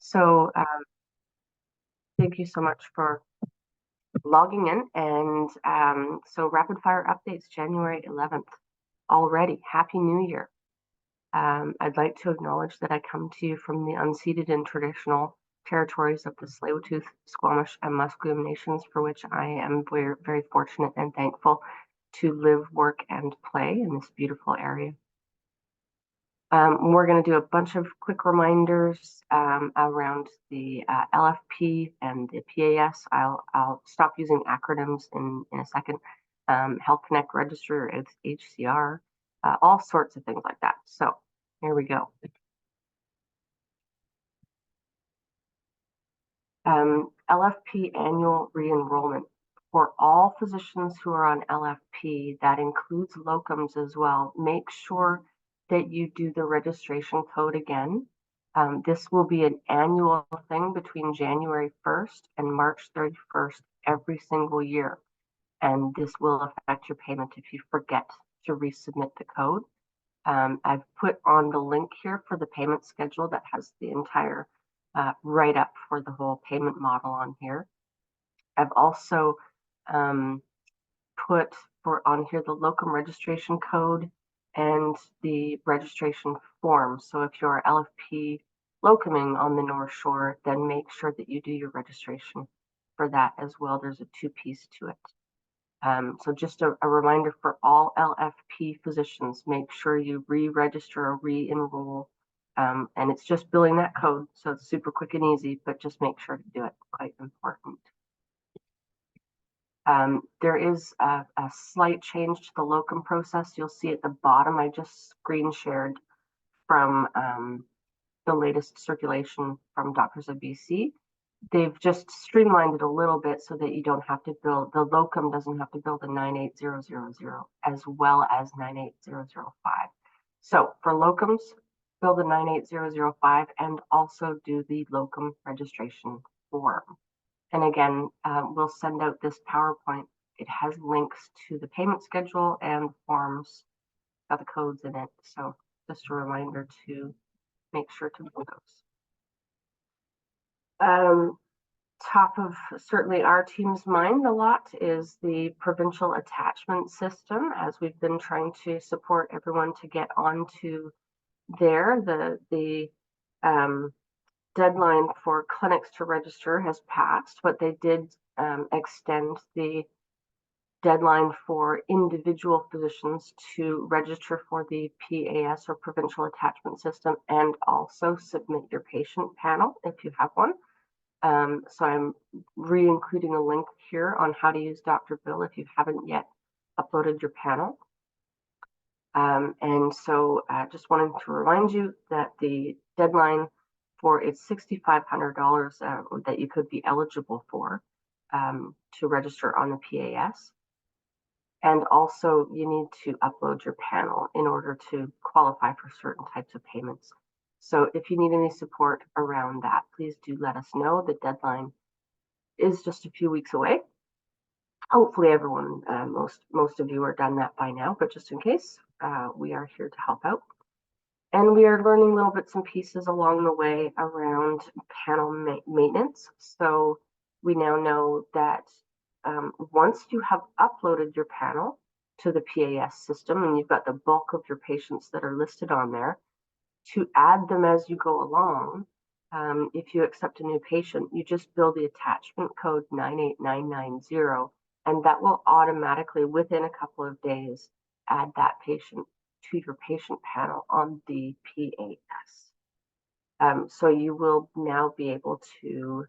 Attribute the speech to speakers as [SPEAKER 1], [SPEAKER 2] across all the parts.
[SPEAKER 1] So thank you so much for logging in. And so rapid fire updates, January 11th already. Happy New Year. I'd like to acknowledge that I come to you from the unceded and traditional territories of the Tsleil-Waututh, Squamish, and Musqueam nations, for which I am very, very fortunate and thankful to live, work, and play in this beautiful area. We're going to do a bunch of quick reminders around the LFP and the PAS. I'll stop using acronyms in a second. Health Connect Registry or HCR, all sorts of things like that. So here we go. LFP Annual re-enrolment. For all physicians who are on LFP, that includes locums as well, make sure that you do the registration code again. This will be an annual thing between January 1st and March 31st every single year. And this will affect your payment if you forget to resubmit the code. I've put on the link here for the payment schedule that has the entire write-up for the whole payment model on here. I've also put on here the locum registration code and the registration form. So if you're LFP locuming on the North Shore, then make sure that you do your registration for that as well. There's a two-piece to it. So just a reminder for all LFP physicians, make sure you re-register or re-enroll. And it's just billing that code, so it's super quick and easy, but just make sure to do it. Quite important. There is a slight change to the locum process. You'll see at the bottom, I just screen shared from the latest circulation from Doctors of BC. They've just streamlined it a little bit so that you don't have to build, the locum doesn't have to build a 98000 as well as 98005. So for locums, build a 98005 and also do the locum registration form. And again, we'll send out this PowerPoint. It has links to the payment schedule and forms, got the codes in it. So just a reminder to make sure to build those. Top of certainly our team's mind a lot is the Provincial Attachment System, as we've been trying to support everyone to get onto there. The deadline for clinics to register has passed, but they did extend the deadline for individual physicians to register for the PAS or Provincial Attachment System and also submit your patient panel if you have one. So I'm re-including a link here on how to use Dr. Bill if you haven't yet uploaded your panel. And so just wanted to remind you that the deadline for it's $6,500 that you could be eligible for to register on the PAS. And also you need to upload your panel in order to qualify for certain types of payments. So if you need any support around that, please do let us know. The deadline is just a few weeks away. Hopefully everyone, most of you are done that by now, but just in case, we are here to help out. And we are learning little bits and pieces along the way around panel maintenance. So we now know that once you have uploaded your panel to the PAS system and you've got the bulk of your patients that are listed on there, to add them as you go along, if you accept a new patient, you just build the attachment code 98990, and that will automatically, within a couple of days, add that patient to your patient panel on the PAS. So you will now be able to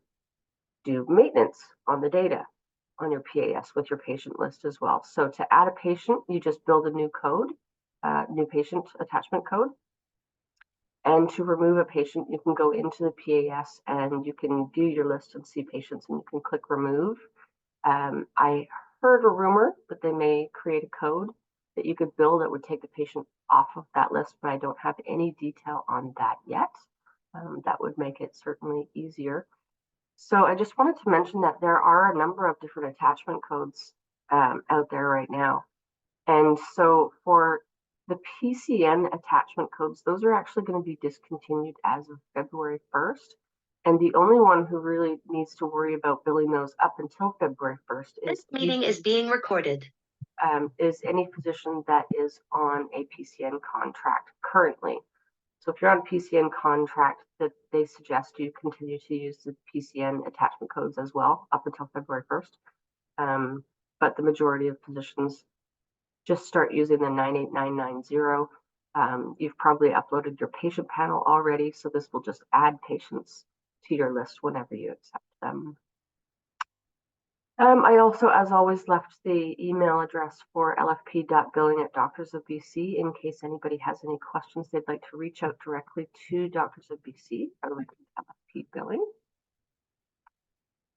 [SPEAKER 1] do maintenance on the data on your PAS with your patient list as well. So to add a patient, you just build a new code, new patient attachment code. And to remove a patient, you can go into the PAS and you can view your list and see patients and you can click remove. I heard a rumor that they may create a code that you could build that would take the patient off of that list, but I don't have any detail on that yet. That would make it certainly easier. So I just wanted to mention that there are a number of different attachment codes out there right now. And so for the PCN attachment codes, those are actually going to be discontinued as of February 1st. And the only one who really needs to worry about billing those up until February 1st
[SPEAKER 2] This meeting is being recorded.
[SPEAKER 1] Is any physician that is on a PCN contract currently. So if you're on a PCN contract, that they suggest you continue to use the PCN attachment codes as well up until February 1st. But the majority of physicians just start using the 98990. You've probably uploaded your patient panel already, so this will just add patients to your list whenever you accept them. I also, as always, left the email address for lfp.billing@doctorsofbc in case anybody has any questions they'd like to reach out directly to Doctors of BC or LFP Billing.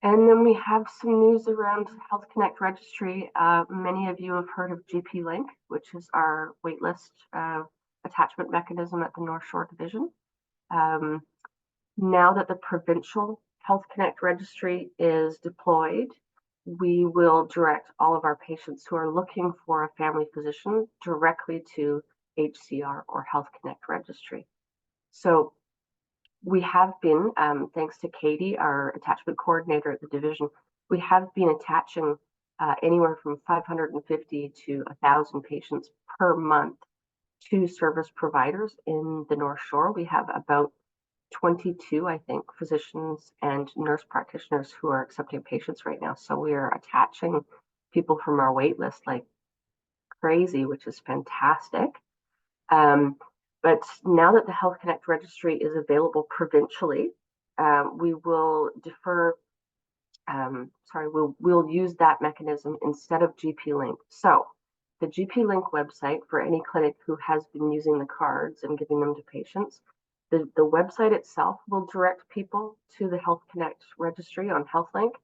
[SPEAKER 1] And then we have some news around Health Connect Registry. Many of you have heard of GP Link, which is our waitlist attachment mechanism at the North Shore Division. Now that the Provincial Health Connect Registry is deployed, we will direct all of our patients who are looking for a family physician directly to HCR or Health Connect Registry. So we have been, thanks to Katie, our attachment coordinator at the division, we have been attaching anywhere from 550 to 1,000 patients per month to service providers in the North Shore. We have about 22, I think, physicians and nurse practitioners who are accepting patients right now. So we are attaching people from our wait list like crazy, which is fantastic. But now that the Health Connect Registry is available provincially, we will defer, we'll use that mechanism instead of GP Link. So the GP Link website for any clinic who has been using the cards and giving them to patients, the website itself will direct people to the Health Connect Registry on HealthLink.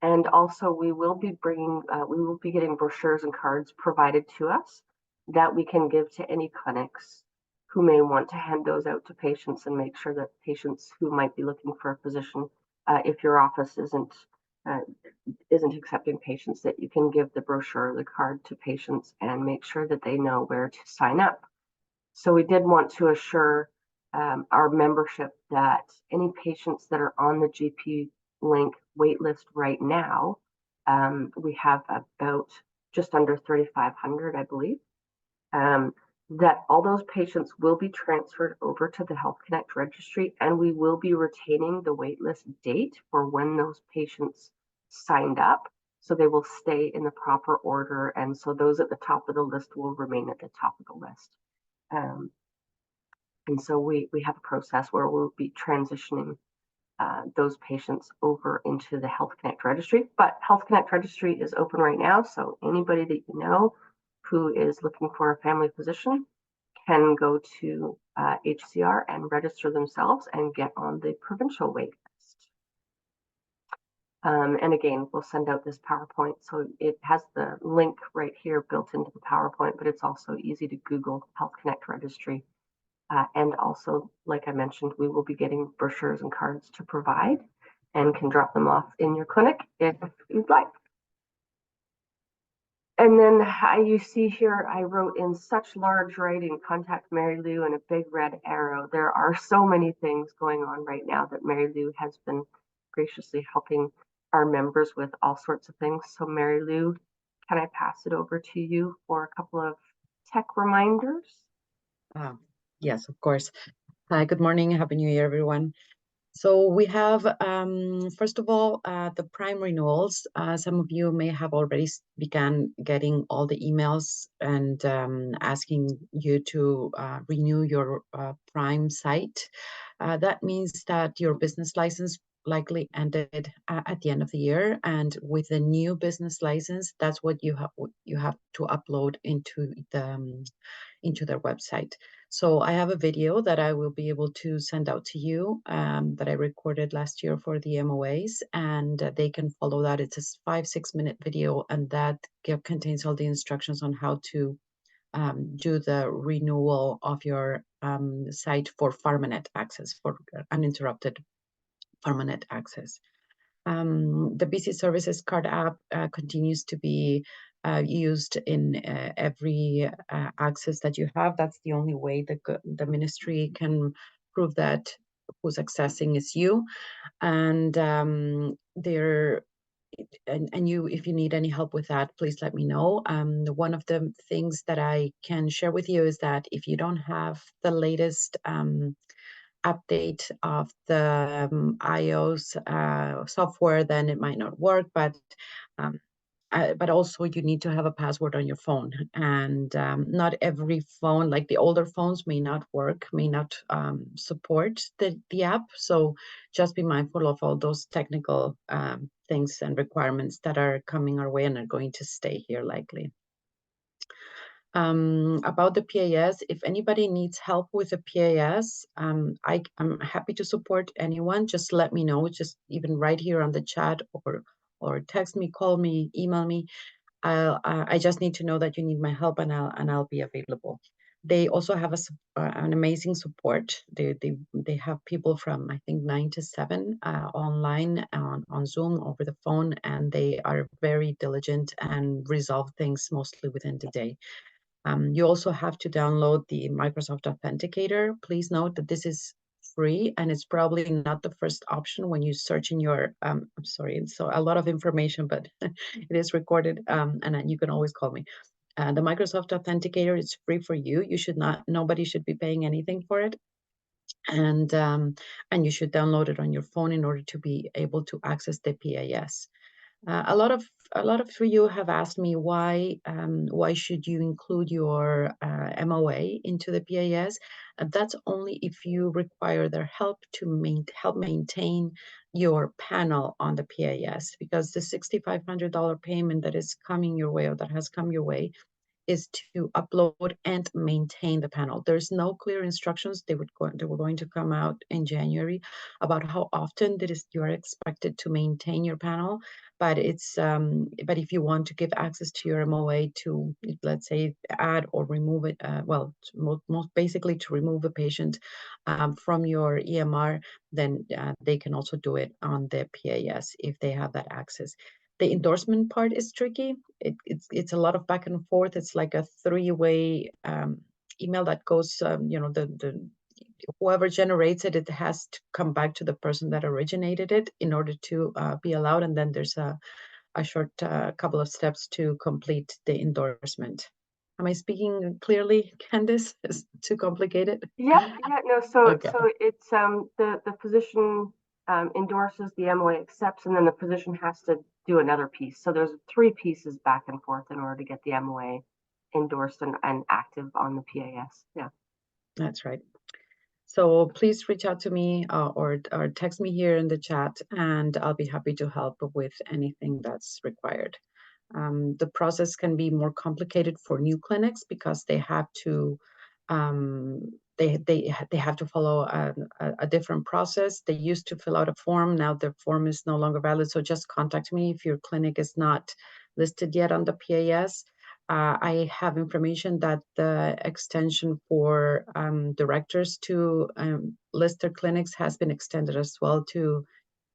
[SPEAKER 1] And also we will be getting brochures and cards provided to us that we can give to any clinics who may want to hand those out to patients and make sure that patients who might be looking for a physician, if your office isn't accepting patients, that you can give the brochure or the card to patients and make sure that they know where to sign up. So we did want to assure our membership that any patients that are on the GP Link waitlist right now, we have about just under 3,500, I believe, that all those patients will be transferred over to the Health Connect Registry, and we will be retaining the waitlist date for when those patients signed up. So they will stay in the proper order, and so those at the top of the list will remain at the top of the list. And so we have a process where we'll be transitioning those patients over into the Health Connect Registry. But Health Connect Registry is open right now, so anybody that you know who is looking for a family physician can go to HCR and register themselves and get on the provincial wait list. And again, we'll send out this PowerPoint. So it has the link right here built into the PowerPoint, but it's also easy to Google Health Connect Registry. And also, like I mentioned, we will be getting brochures and cards to provide and can drop them off in your clinic if you'd like. And then you see here, I wrote in such large writing, contact Mary Lou and a big red arrow. There are so many things going on right now that Mary Lou has been graciously helping our members with all sorts of things. So Mary Lou, can I pass it over to you for a couple of tech reminders?
[SPEAKER 3] Yes, of course. Hi, good morning. Happy New Year, everyone. So we have, first of all, the Prime renewals. Some of you may have already begun getting all the emails and asking you to renew your Prime site. That means that your business license likely ended at the end of the year, and with the new business license, that's what you have to upload into their website. So I have a video that I will be able to send out to you that I recorded last year for the MOAs, and they can follow that. It's a 5-6 minute video, and that contains all the instructions on how to do the renewal of your site for PharmaNet access, for uninterrupted PharmaNet access. The BC Services Card app continues to be used in every access that you have. That's the only way that the ministry can prove that who's accessing is you, and you, if you need any help with that, please let me know. One of the things that I can share with you is that if you don't have the latest update of the iOS software, then it might not work. But also you need to have a password on your phone, and not every phone, like the older phones, may not work, may not support the app. So just be mindful of all those technical things and requirements that are coming our way and are going to stay here likely. About the PAS, if anybody needs help with the PAS, I'm happy to support anyone. Just let me know, just even right here on the chat, or text me, call me, email me. I just need to know that you need my help, and I'll be available. They also have an amazing support. They have people from, I think, 9 to 7 online on Zoom, over the phone, and they are very diligent and resolve things mostly within the day. You also have to download the Microsoft Authenticator. Please note that this is free, and it's probably not the first option when you search in your, I'm sorry, it's so a lot of information, but it is recorded, and you can always call me. The Microsoft Authenticator is free for you. Nobody should be paying anything for it. And you should download it on your phone in order to be able to access the PAS. A lot of you have asked me why should you include your MOA into the PAS. That's only if you require their help to help maintain your panel on the PAS, because the $6,500 payment that is coming your way, or that has come your way, is to upload and maintain the panel. There's no clear instructions. They were going to come out in January about how often you are expected to maintain your panel. But but if you want to give access to your MOA to, let's say, add or remove it, most basically to remove a patient from your EMR, then they can also do it on the PAS if they have that access. The endorsement part is tricky. It's a lot of back and forth. It's like a three-way email that goes, the whoever generates it, it has to come back to the person that originated it in order to be allowed. And then there's a short couple of steps to complete the endorsement. Am I speaking clearly, Candice? Is it too complicated?
[SPEAKER 1] Yeah, no. So
[SPEAKER 3] Okay.
[SPEAKER 1] it's the physician endorses, the MOA accepts, and then the physician has to do another piece. So there's 3 pieces back and forth in order to get the MOA endorsed and active on the PAS. Yeah,
[SPEAKER 3] That's right. So please reach out to me or text me here in the chat, and I'll be happy to help with anything that's required. The process can be more complicated for new clinics because they have to they have to follow a different process. They used to fill out a form. Now the form is no longer valid. So just contact me if your clinic is not listed yet on the PAS. I have information that the extension for directors to list their clinics has been extended as well to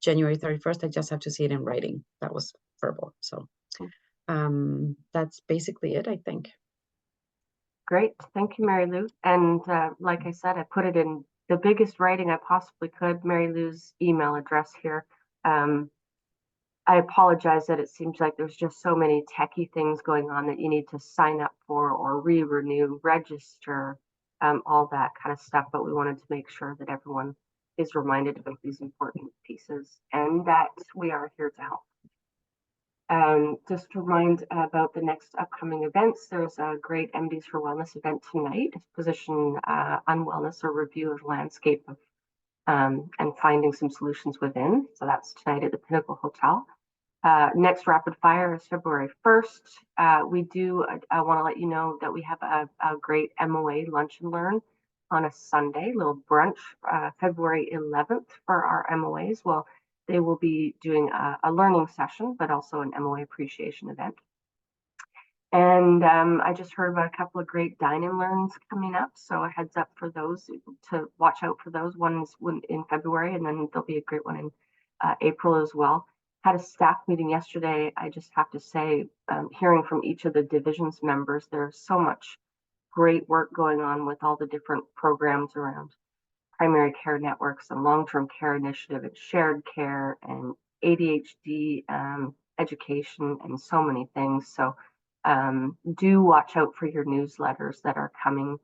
[SPEAKER 3] January 31st. I just have to see it in writing. That was verbal. So that's basically it, I think.
[SPEAKER 1] great. Thank you, Mary Lou. And like I said, I put it in the biggest writing I possibly could, Mary Lou's email address here. I apologize that it seems like there's just so many techie things going on that you need to sign up for or re-renew, register, all that kind of stuff. But we wanted to make sure that everyone is reminded of these important pieces and that we are here to help. Just to remind about the next upcoming events, there's a great MDs for Wellness event tonight, physician unwellness or review of landscape of, and finding some solutions within. So that's tonight at the Pinnacle Hotel. Next rapid fire is February 1st. We do want to let you know that we have a great MOA lunch and learn on a Sunday, little brunch, February 11th for our MOAs. Well, they will be doing a learning session, but also an MOA appreciation event. And I just heard about a couple of great dine and learns coming up. So a heads up for those, to watch out for those. One's in February, and then there'll be a great one in April as well. Had a staff meeting yesterday. I just have to say, hearing from each of the divisions members, there's so much great work going on with all the different programs around primary care networks and long-term care initiative and shared care and ADHD education and so many things. So do watch out for your newsletters that are coming.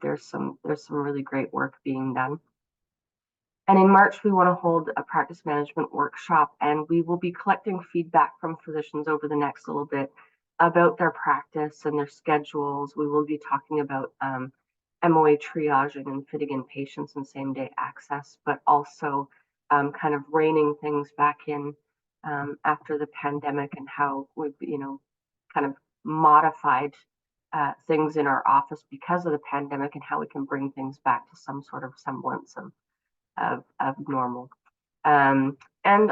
[SPEAKER 1] There's some really great work being done. And in March, we want to hold a practice management workshop, and we will be collecting feedback from physicians over the next little bit about their practice and their schedules. We will be talking about MOA triaging and fitting in patients and same-day access, but also kind of reining things back in after the pandemic and how we've, kind of modified things in our office because of the pandemic and how we can bring things back to some sort of semblance of normal. And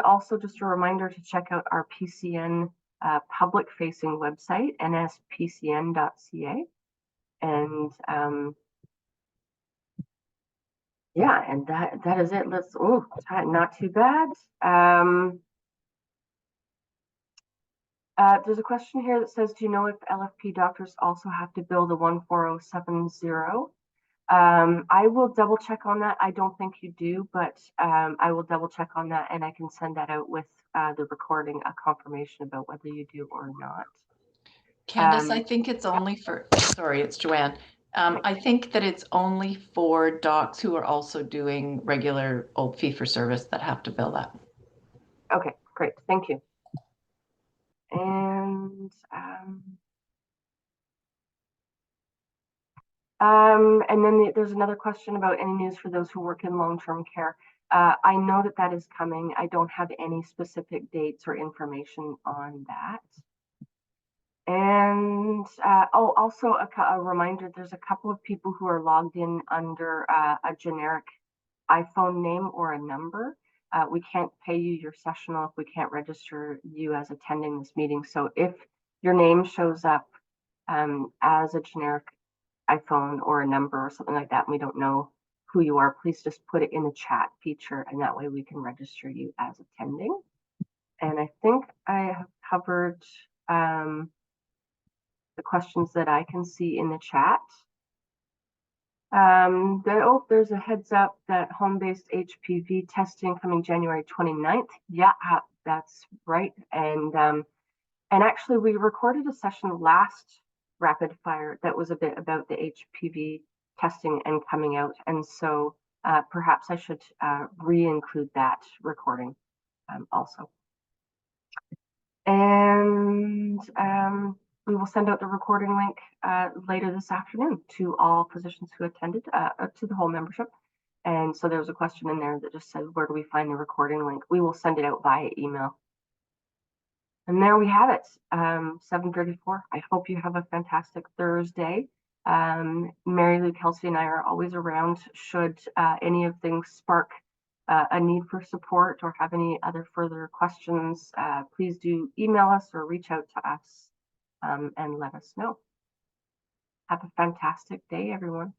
[SPEAKER 1] also just a reminder to check out our PCN public-facing website, nspcn.ca. And yeah, and that is it. Not too bad. There's a question here that says, do you know if LFP doctors also have to bill the 14070? I will double check on that. I don't think you do, but I will double check on that, and I can send that out with the recording, a confirmation about whether you do or not.
[SPEAKER 4] Candace, I think it's only for, sorry, it's Joanne. I think that it's only for docs who are also doing regular old fee for service that have to bill that.
[SPEAKER 1] Okay, great. Thank you. And then there's another question about any news for those who work in long-term care. I know that is coming. I don't have any specific dates or information on that. And also a reminder, there's a couple of people who are logged in under a generic iPhone name or a number. We can't pay you your sessional if we can't register you as attending this meeting. So if your name shows up as a generic iPhone or a number or something like that, and we don't know who you are, please just put it in the chat feature, and that way we can register you as attending. And I think I have covered the questions that I can see in the chat. There's a heads up that home-based HPV testing coming January 29th. Yeah, that's right. And actually, we recorded a session last Rapid Fire that was a bit about the HPV testing and coming out. And so perhaps I should re-include that recording also. And we will send out the recording link later this afternoon to all physicians who attended, to the whole membership. And so there's a question in there that just says, where do we find the recording link? We will send it out via email. And there we have it, 7:34. I hope you have a fantastic Thursday. Mary Lou, Kelsey, and I are always around should any of things spark a need for support or have any other further questions. Please do email us or reach out to us and let us know. Have a fantastic day, everyone.